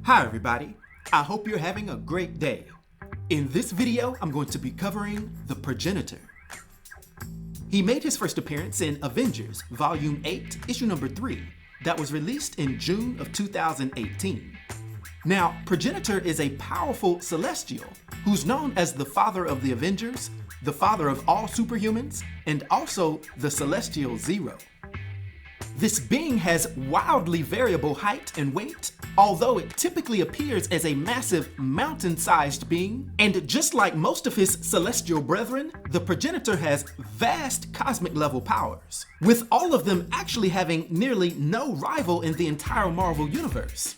Hi everybody, I hope you're having a great day. In this video, I'm going to be covering the Progenitor. He made his first appearance in Avengers, Volume 8, Issue number 3, that was released in June of 2018. Now, Progenitor is a powerful Celestial who's known as the father of the Avengers, the father of all superhumans, and also the Celestial Zgreb. This being has wildly variable height and weight, although it typically appears as a massive mountain-sized being, and just like most of his celestial brethren, the Progenitor has vast cosmic level powers, with all of them actually having nearly no rival in the entire Marvel universe.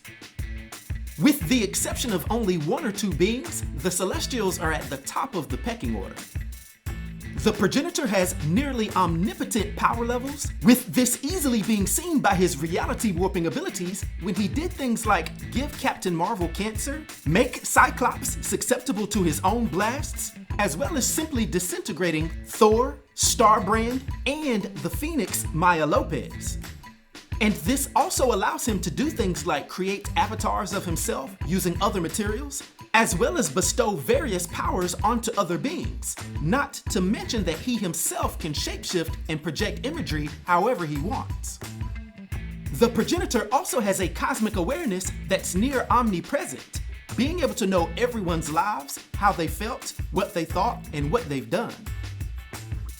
With the exception of only one or two beings, the Celestials are at the top of the pecking order. The Progenitor has nearly omnipotent power levels, with this easily being seen by his reality warping abilities when he did things like give Captain Marvel cancer, make Cyclops susceptible to his own blasts, as well as simply disintegrating Thor, Starbrand, and the Phoenix Maya Lopez. And this also allows him to do things like create avatars of himself using other materials, as well as bestow various powers onto other beings, not to mention that he himself can shapeshift and project imagery however he wants. The Progenitor also has a cosmic awareness that's near omnipresent, being able to know everyone's lives, how they felt, what they thought, and what they've done.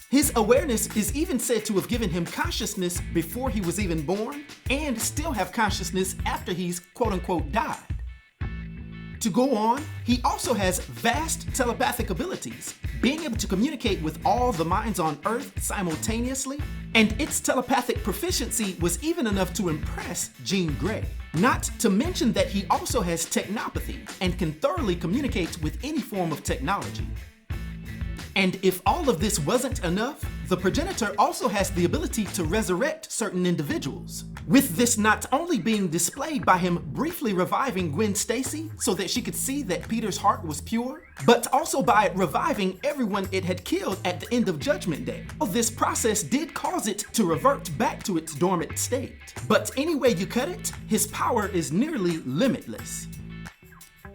His awareness is even said to have given him consciousness before he was even born, and still have consciousness after he's quote-unquote died. To go on, he also has vast telepathic abilities, being able to communicate with all the minds on Earth simultaneously, and its telepathic proficiency was even enough to impress Jean Grey. Not to mention that he also has technopathy and can thoroughly communicate with any form of technology. And if all of this wasn't enough, the Progenitor also has the ability to resurrect certain individuals, with this not only being displayed by him briefly reviving Gwen Stacy so that she could see that Peter's heart was pure, but also by it reviving everyone it had killed at the end of Judgment Day. This process did cause it to revert back to its dormant state. But any way you cut it, his power is nearly limitless.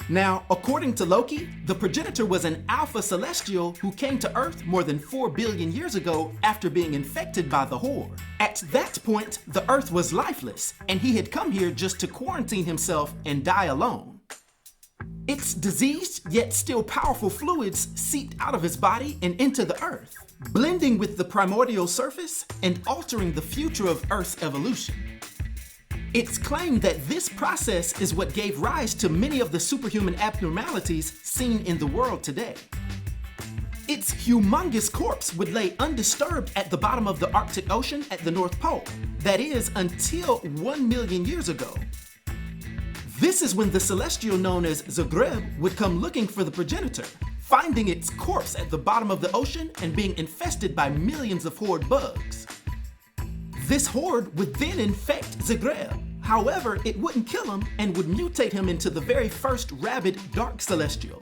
Now, according to Loki, the Progenitor was an alpha celestial who came to Earth more than 4 billion years ago after being infected by the Horde. At that point, the Earth was lifeless, and he had come here just to quarantine himself and die alone. Its diseased yet still powerful fluids seeped out of his body and into the Earth, blending with the primordial surface and altering the future of Earth's evolution. It's claimed that this process is what gave rise to many of the superhuman abnormalities seen in the world today. Its humongous corpse would lay undisturbed at the bottom of the Arctic Ocean at the North Pole, that is, until 1 million years ago. This is when the Celestial known as Zgreb would come looking for the Progenitor, finding its corpse at the bottom of the ocean and being infested by millions of Horde bugs. This Horde would then infect Zgreb. However, it wouldn't kill him and would mutate him into the very first rabid Dark Celestial.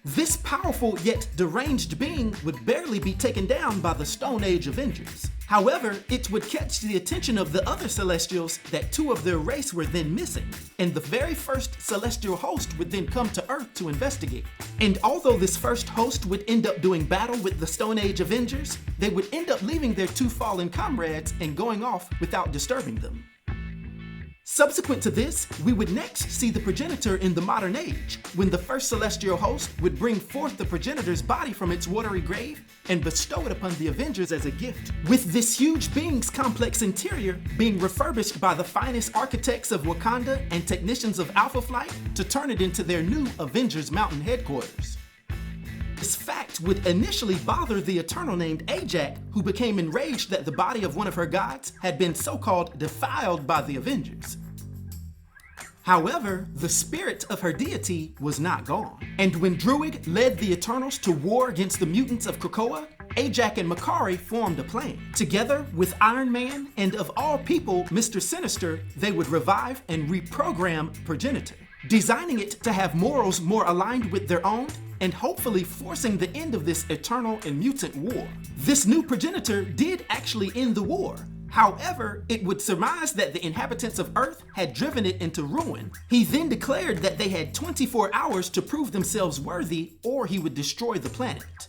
This powerful yet deranged being would barely be taken down by the Stone Age Avengers. However, it would catch the attention of the other Celestials that 2 of their race were then missing, and the very first Celestial host would then come to Earth to investigate. And although this first host would end up doing battle with the Stone Age Avengers, they would end up leaving their 2 fallen comrades and going off without disturbing them. Subsequent to this, we would next see the Progenitor in the modern age, when the first celestial host would bring forth the Progenitor's body from its watery grave and bestow it upon the Avengers as a gift, with this huge being's complex interior being refurbished by the finest architects of Wakanda and technicians of Alpha Flight to turn it into their new Avengers Mountain headquarters. This fact would initially bother the Eternal named Ajak, who became enraged that the body of one of her gods had been so-called defiled by the Avengers. However, the spirit of her deity was not gone, and when Druig led the Eternals to war against the Mutants of Krakoa, Ajak and Makkari formed a plan. Together with Iron Man and, of all people, Mr. Sinister, they would revive and reprogram Progenitor, designing it to have morals more aligned with their own and hopefully forcing the end of this eternal and mutant war. This new Progenitor did actually end the war. However, it would surmise that the inhabitants of Earth had driven it into ruin. He then declared that they had 24 hours to prove themselves worthy, or he would destroy the planet.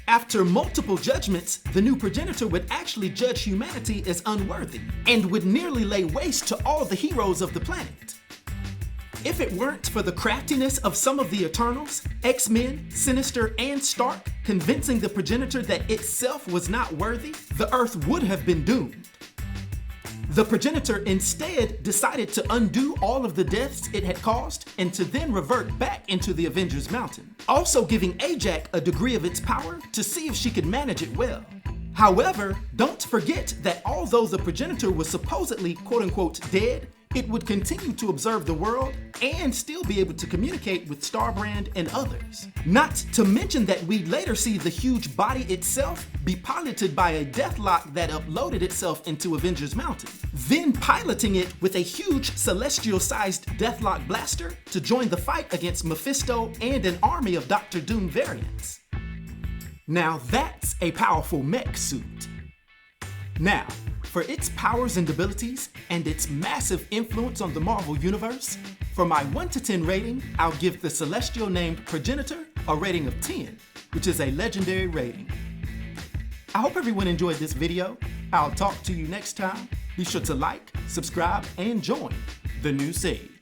After multiple judgments, the new progenitor would actually judge humanity as unworthy, and would nearly lay waste to all the heroes of the planet. If it weren't for the craftiness of some of the Eternals, X-Men, Sinister, and Stark convincing the progenitor that itself was not worthy, the Earth would have been doomed. The progenitor instead decided to undo all of the deaths it had caused and to then revert back into the Avengers Mountain, also giving Ajak a degree of its power to see if she could manage it well. However, don't forget that although the progenitor was supposedly quote-unquote dead, it would continue to observe the world and still be able to communicate with Starbrand and others. Not to mention that we'd later see the huge body itself be piloted by a Deathlock that uploaded itself into Avengers Mountain, then piloting it with a huge celestial-sized Deathlock blaster to join the fight against Mephisto and an army of Doctor Doom variants. Now that's a powerful mech suit. Now, for its powers and abilities and its massive influence on the Marvel Universe, for my 1 to 10 rating, I'll give the celestial named Progenitor a rating of 10, which is a legendary rating. I hope everyone enjoyed this video. I'll talk to you next time. Be sure to like, subscribe, and join the new Sage.